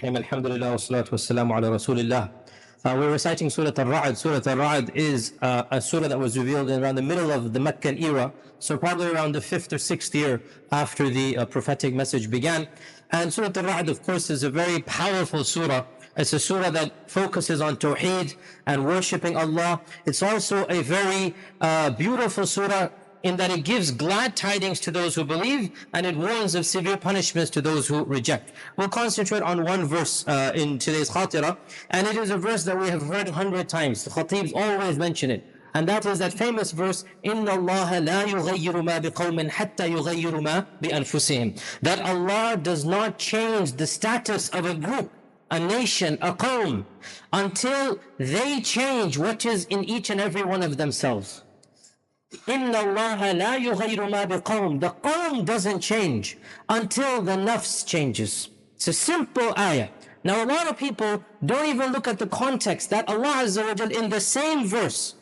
Alhamdulillah wa salatu wassalamu ala Rasulillah. We're reciting Surah Al-Ra'd. Surah Al-Ra'd is a surah that was revealed in around the middle of the Meccan era, so probably around the 5th or 6th year after the prophetic message began. And Surah Al-Ra'd, of course, is a very powerful surah. It's a surah that focuses on Tawheed and worshipping Allah. It's also a very beautiful surah in that it gives glad tidings to those who believe and it warns of severe punishments to those who reject. We'll concentrate on one verse in today's khatira, and it is a verse that we have heard 100 times. The khatibs always mention it, and that is that famous verse, إِنَّ اللَّهَ لَا يُغَيِّرُ مَا بِقَوْمٍ حَتَّى يُغَيِّرُ مَا بِأَنفُسِهِمْ. That Allah does not change the status of a group, a nation, a qawm, until they change what is in each and every one of themselves. إِنَّ اللَّهَ لَا يُغَيِّرُ مَا بِقَوْمٍ. The qawm doesn't change until the nafs changes. It's a simple ayah. Now a lot of people don't even look at the context that Allah Azza wa Jal in the same verse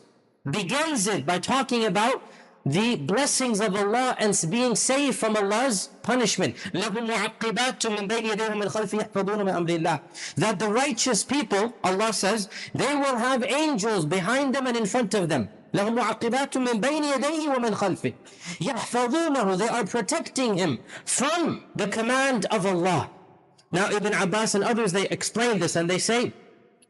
begins it by talking about the blessings of Allah and being saved from Allah's punishment. لَهُمْ مُعَقِّبَاتٌ مِّن بَيْنِ يَدَيْهِمْ مِنْ خَلْفِهِ يَحْفَظُونَ مِنْ أَمْرِ اللَّهِ. That the righteous people, Allah says, they will have angels behind them and in front of them. لَهُمْ مُعَقِّبَاتٌ مِّن بَيْنِ يَدَيْهِ وَمِنْ خَلْفِهِ يَحْفَظُونَهُ. They are protecting him from the command of Allah. Now Ibn Abbas and others, they explain this and they say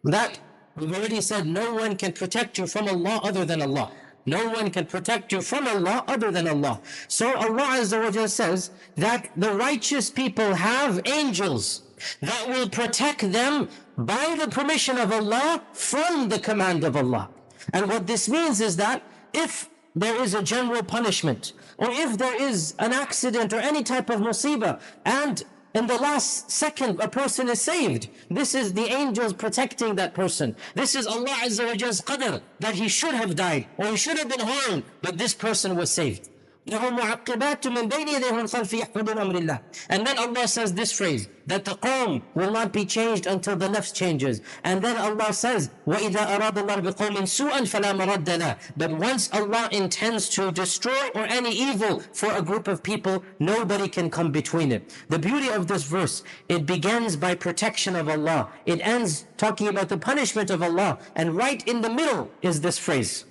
that we've already said no one can protect you from Allah other than Allah. No one can protect you from Allah other than Allah. So Allah Azza wa Jalla says that the righteous people have angels that will protect them by the permission of Allah from the command of Allah. And what this means is that if there is a general punishment, or if there is an accident or any type of musibah, and in the last second a person is saved, this is the angels protecting that person. This is Allah Azza wa Jalla's qadr, that he should have died or he should have been harmed, but this person was saved. لَهُمْ مُعَقِّبَاتٌ مِّن بَيْنِ يَدَيْهِ وَمِنْ خَلْفِهِ يَحْفَظُونَ أَمْرَ اللَّهِ. And then Allah says this phrase, that the qawm will not be changed until the nafs changes. And then Allah says, وَإِذَا أَرَادَ اللَّهُ بِقَوْمٍ سُوءًا فَلَا مَرَدَّ لَهُ. But once Allah intends to destroy or any evil for a group of people, nobody can come between it. The beauty of this verse, it begins by protection of Allah. It ends talking about the punishment of Allah. And right in the middle is this phrase,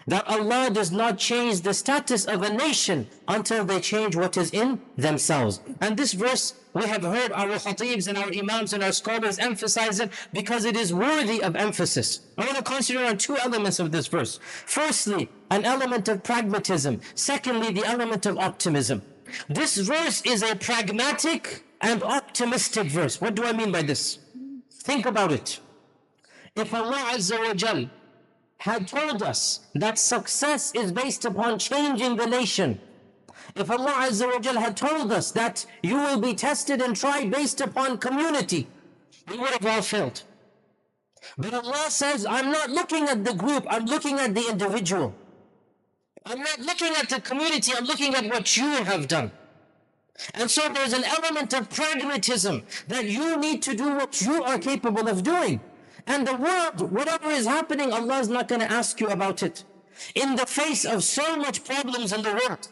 that Allah does not change the status of a nation until they change what is in themselves. And this verse, we have heard our khatibs and our imams and our scholars emphasize it because it is worthy of emphasis. I want to concentrate on two elements of this verse. Firstly, an element of pragmatism. Secondly, the element of optimism. This verse is a pragmatic and optimistic verse. What do I mean by this? Think about it. If Allah Azza wa Jal had told us that success is based upon changing the nation, if Allah Azza wa Jal had told us that you will be tested and tried based upon community, we would have all failed. But Allah says, I'm not looking at the group, I'm looking at the individual. I'm not looking at the community, I'm looking at what you have done. And so there's an element of pragmatism that you need to do what you are capable of doing. And the world, whatever is happening, Allah is not going to ask you about it. In the face of so much problems in the world,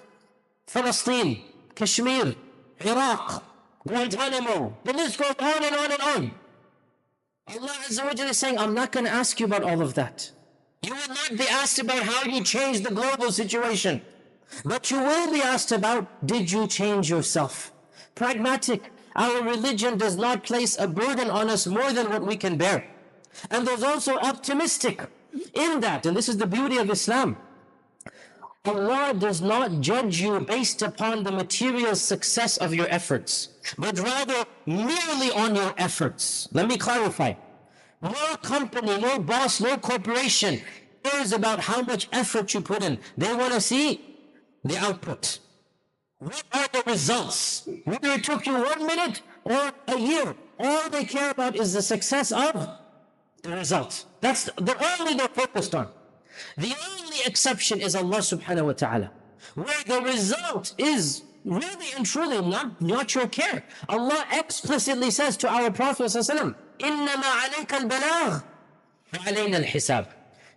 Palestine, Kashmir, Iraq, Guantanamo, the list goes on and on and on. Allah Azza wa Jalla is saying, I'm not going to ask you about all of that. You will not be asked about how you changed the global situation. But you will be asked about, did you change yourself? Pragmatic. Our religion does not place a burden on us more than what we can bear. And there's also optimistic in that, and this is the beauty of Islam. Allah does not judge you based upon the material success of your efforts, but rather merely on your efforts. Let me clarify. No company, no boss, no corporation cares about how much effort you put in. They want to see the output. What are the results? Whether it took you 1 minute or a year, all they care about is the success of the result. That's the only they're focused on. The only exception is Allah subhanahu wa ta'ala, where the result is really and truly not your care. Allah explicitly says to our Prophet sallallahu alaihi wasallam, إِنَّمَا عَلَيْكَ الْبَلَاغُ وَعَلَيْنَا الْحِسَابُ.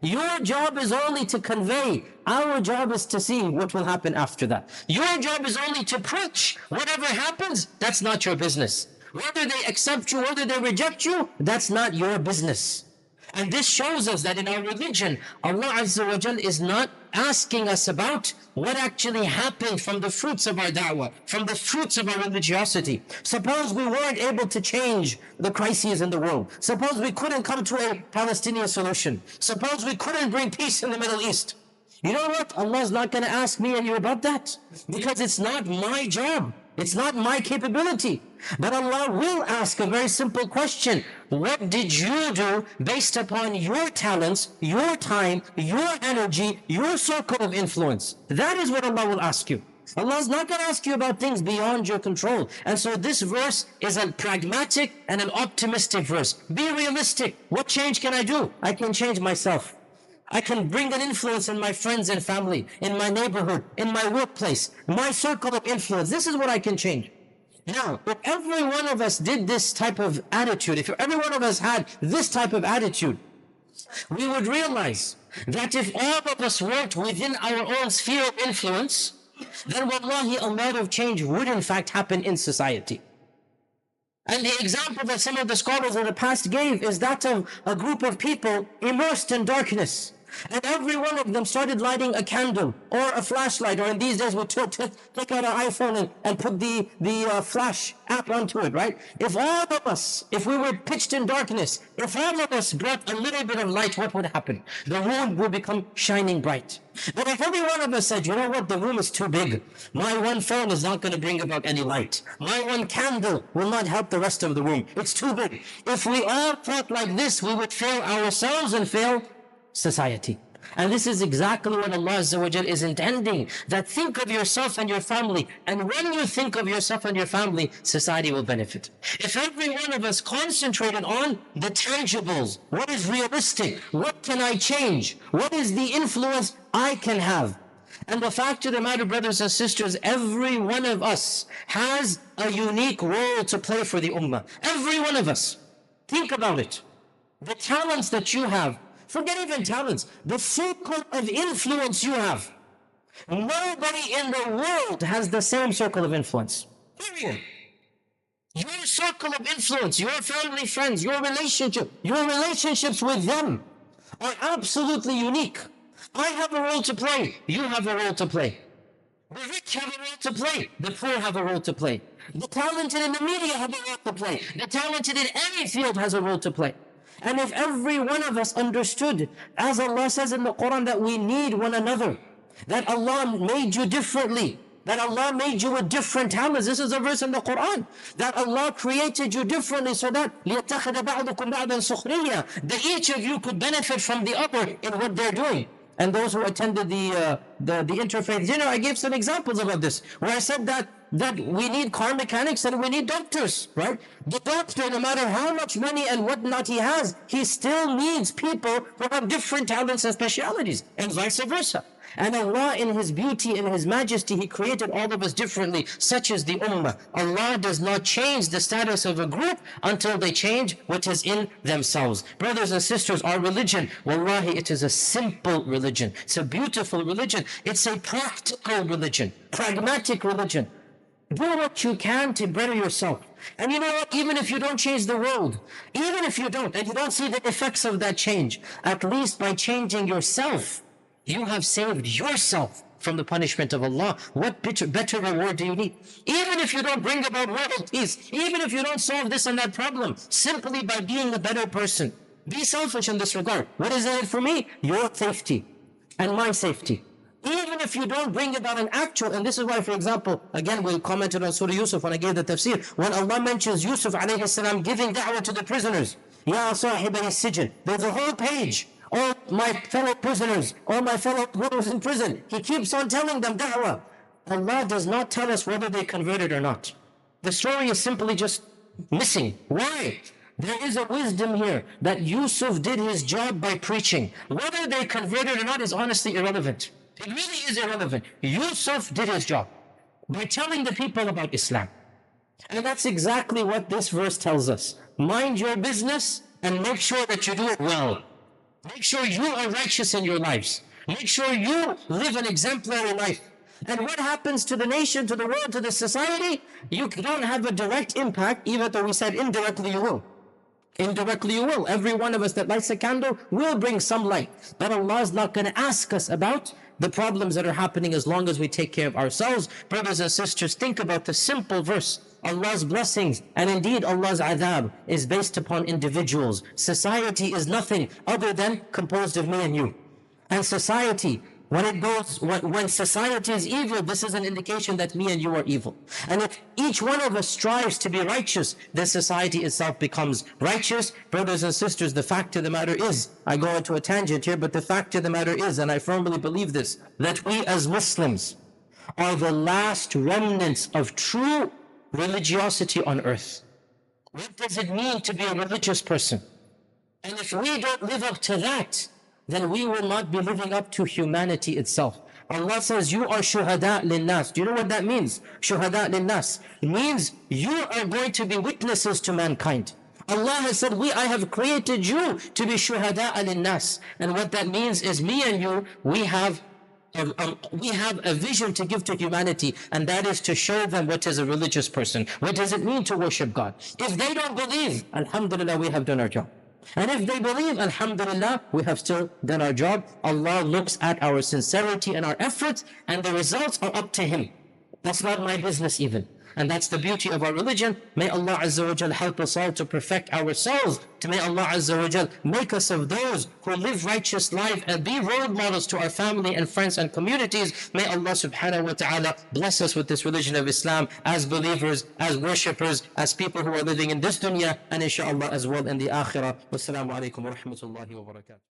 Your job is only to convey. Our job is to see what will happen after that. Your job is only to preach. Whatever happens, that's not your business. Whether they accept you, whether they reject you, that's not your business. And this shows us that in our religion, Allah Azza wa Jal is not asking us about what actually happened from the fruits of our da'wah, from the fruits of our religiosity. Suppose we weren't able to change the crises in the world. Suppose we couldn't come to a Palestinian solution. Suppose we couldn't bring peace in the Middle East. You know what? Allah is not going to ask me and you about that, because it's not my job. It's not my capability. But Allah will ask a very simple question. What did you do based upon your talents, your time, your energy, your circle of influence? That is what Allah will ask you. Allah is not going to ask you about things beyond your control. And so this verse is a pragmatic and an optimistic verse. Be realistic. What change can I do? I can change myself. I can bring an influence in my friends and family, in my neighborhood, in my workplace, my circle of influence. This is what I can change. Now, if every one of us did this type of attitude, if every one of us had this type of attitude, we would realize that if all of us worked within our own sphere of influence, then wallahi, a lot of change would in fact happen in society. And the example that some of the scholars of the past gave is that of a group of people immersed in darkness. And every one of them started lighting a candle or a flashlight, or in these days we take out our iPhone and put the flash app onto it, right? If all of us, if we were pitched in darkness, if all of us brought a little bit of light, what would happen? The room would become shining bright. But if every one of us said, you know what, the room is too big. My one phone is not going to bring about any light. My one candle will not help the rest of the room. It's too big. If we all thought like this, we would fail ourselves and fail society. And this is exactly what Allah Azza wa Jal is intending. That think of yourself and your family. And when you think of yourself and your family, society will benefit. If every one of us concentrated on the tangibles, what is realistic? What can I change? What is the influence I can have? And the fact of the matter, brothers and sisters, every one of us has a unique role to play for the ummah. Every one of us. Think about it. The talents that you have, forget even talents, the circle of influence you have. Nobody in the world has the same circle of influence. Period. Your circle of influence, your family, friends, your relationships with them are absolutely unique. I have a role to play. You have a role to play. The rich have a role to play. The poor have a role to play. The talented in the media have a role to play. The talented in any field has a role to play. And if every one of us understood, as Allah says in the Quran, that we need one another, that Allah made you differently, that Allah made you with different talents. This is a verse in the Quran, that Allah created you differently so that لِيَتَّخِذَ بَعْضُكُمْ بَعْضًا سُخْرِيًّا, that each of you could benefit from the other in what they're doing. And those who attended the interfaith dinner, I gave some examples about this, where I said that we need car mechanics and we need doctors, right? The doctor, no matter how much money and whatnot he has, he still needs people who have different talents and specialities, and vice versa. And Allah, in His beauty, in His majesty, He created all of us differently, such as the ummah. Allah does not change the status of a group until they change what is in themselves. Brothers and sisters, our religion, wallahi, it is a simple religion. It's a beautiful religion. It's a practical religion, pragmatic religion. Do what you can to better yourself. And you know what? Even if you don't change the world, even if you don't, and you don't see the effects of that change, at least by changing yourself, you have saved yourself from the punishment of Allah. What better reward do you need? Even if you don't bring about world peace, even if you don't solve this and that problem, simply by being a better person. Be selfish in this regard. What is in it for me? Your safety and my safety. Even if you don't bring about an actual, and this is why, for example, again, we commented on Surah Yusuf when I gave the tafsir, when Allah mentions Yusuf alayhi salam giving da'wah to the prisoners, Ya sahibay as-sijn, there's a whole page. All my fellow prisoners, all my fellow brothers in prison, He keeps on telling them da'wah. Allah does not tell us whether they converted or not. The story is simply just missing. Why? There is a wisdom here that Yusuf did his job by preaching. Whether they converted or not is honestly irrelevant. It really is irrelevant. Yusuf did his job by telling the people about Islam. And that's exactly what this verse tells us. Mind your business and make sure that you do it well. Make sure you are righteous in your lives. Make sure you live an exemplary life. And what happens to the nation, to the world, to the society? You don't have a direct impact, even though we said indirectly you will. Indirectly you will. Every one of us that lights a candle will bring some light. But Allah is not going to ask us about the problems that are happening as long as we take care of ourselves. Brothers and sisters, think about the simple verse. Allah's blessings and indeed Allah's adhab is based upon individuals. Society is nothing other than composed of me and you. And society, when society is evil, this is an indication that me and you are evil. And if each one of us strives to be righteous, then society itself becomes righteous. Brothers and sisters, the fact of the matter is, I go into a tangent here, but the fact of the matter is, and I firmly believe this, that we as Muslims are the last remnants of true religiosity on earth. What does it mean to be a religious person? And if we don't live up to that, then we will not be living up to humanity itself. Allah says, you are shuhada lin-nas. Do you know what that means? Shuhada lin-nas. It means you are going to be witnesses to mankind. Allah has said, I have created you to be shuhada lin-nas. And what that means is me and you, we have a vision to give to humanity, and that is to show them what is a religious person. What does it mean to worship God? If they don't believe, alhamdulillah, we have done our job. And if they believe, alhamdulillah, we have still done our job. Allah looks at our sincerity and our efforts, and the results are up to Him. That's not my business even. And that's the beauty of our religion. May Allah Azza wa Jal help us all to perfect ourselves. May Allah Azza wa Jal make us of those who live righteous life and be role models to our family and friends and communities. May Allah subhanahu wa ta'ala bless us with this religion of Islam as believers, as worshippers, as people who are living in this dunya, and inshallah as well in the akhirah. Wassalamu alaikum wa rahmatullahi wa barakatuh.